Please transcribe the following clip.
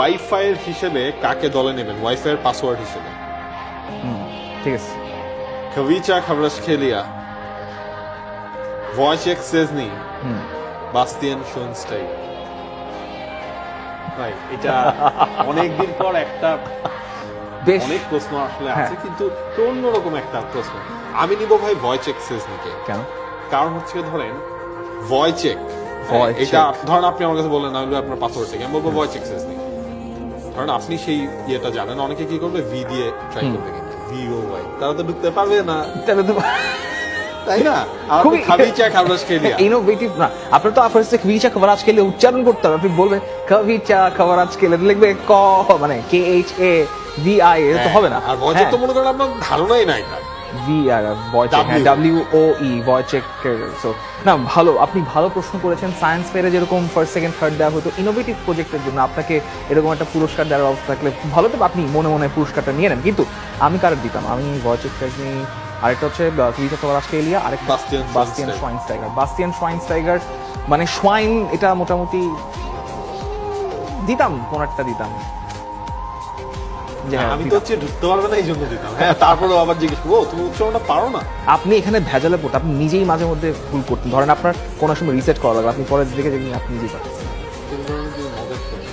Wifi এর হিসেবে কাকে দলে নেবেন ওয়াইফাই এর পাসওয়ার্ড হিসেবে? ঠিক আছে। Khvicha Kvaratskhelia, Wojciech Szczesny, Bastian Schweinsteiger। ভাই এটা অনেকদিন পর একটা বেশ অনেক প্রশ্ন আসলে হ্যাঁ। আছে, কিন্তু অন্যরকম একটা প্রশ্ন। আমি নিব ভাই Wojciech Szczesnyকে। কেন? কারণ হচ্ছে ধরেন Wojciech, Wojciech। এটা ধরেন আপনি আমার কাছে বললেন আমি বলবো আপনার পাসওয়ার্ডটা কি, আমি বলবো Wojciech Szczesny। ধরেন আপনি সেই ইয়েটা জানেন, অনেকে কি করবে ভি দিয়ে ট্রাই করবে, কিন্তু VOY তারা তো ঢুকতে পারবে না, তাহলে তো তাই না? আর খুবই Khvicha Kvaratskhelia, ইনোভেটিভ না। আপনার তো ফার্স্টে Khvicha Kvaratskhelia উচ্চারণ করতে হবে। আপনি বলবেন Khvicha Kvaratskhelia, লিখবে ক মানে KHAVI, এটা তো হবে না। আর Wojciech তো মনে করেন আপনার ধারণাই নাই তার। VR Wojciech, হ্যাঁ, WOE Wojciech। সো না, ভালো, আপনি ভালো প্রশ্ন করেছেন। সায়েন্স ফেয়ারে যেরকম ফার্স্ট সেকেন্ড থার্ড দেওয়া হতো ইনোভেটিভ প্রজেক্টের জন্য, আপনাকে এরকম একটা পুরস্কার দেওয়ার অবস্থা থাকলে ভালো, তো আপনি মনে মনে পুরস্কারটা নিয়ে নেন। কিন্তু আমি কার দিতাম, আমি Wojciech Szczesny, আরেকটা হচ্ছে Khvicha Kvaratskhelia, আরেকটা Bastian Schweinsteiger। মানে সোয়াইন, এটা মোটামুটি দিতাম, কোনটা দিতাম যে হ্যাঁ, আমি তো দিতাম। হচ্ছে ঢুকতে পারবে না এই জন্য দিতাম। হ্যাঁ, তারপরেও আবার জিজ্ঞেস করবো তুমি উচ্চারণটা পারো না। আপনি এখানে ভেজালে পড়তে, আপনি নিজেই মাঝে মধ্যে ভুল করতেন। ধরেন আপনার কোনো সময় রিসেট করা লাগবে, আপনি পরের দিকে আপনি নিজেই পাচ্ছেন। কিন্তু ধরুন যে মজার করে,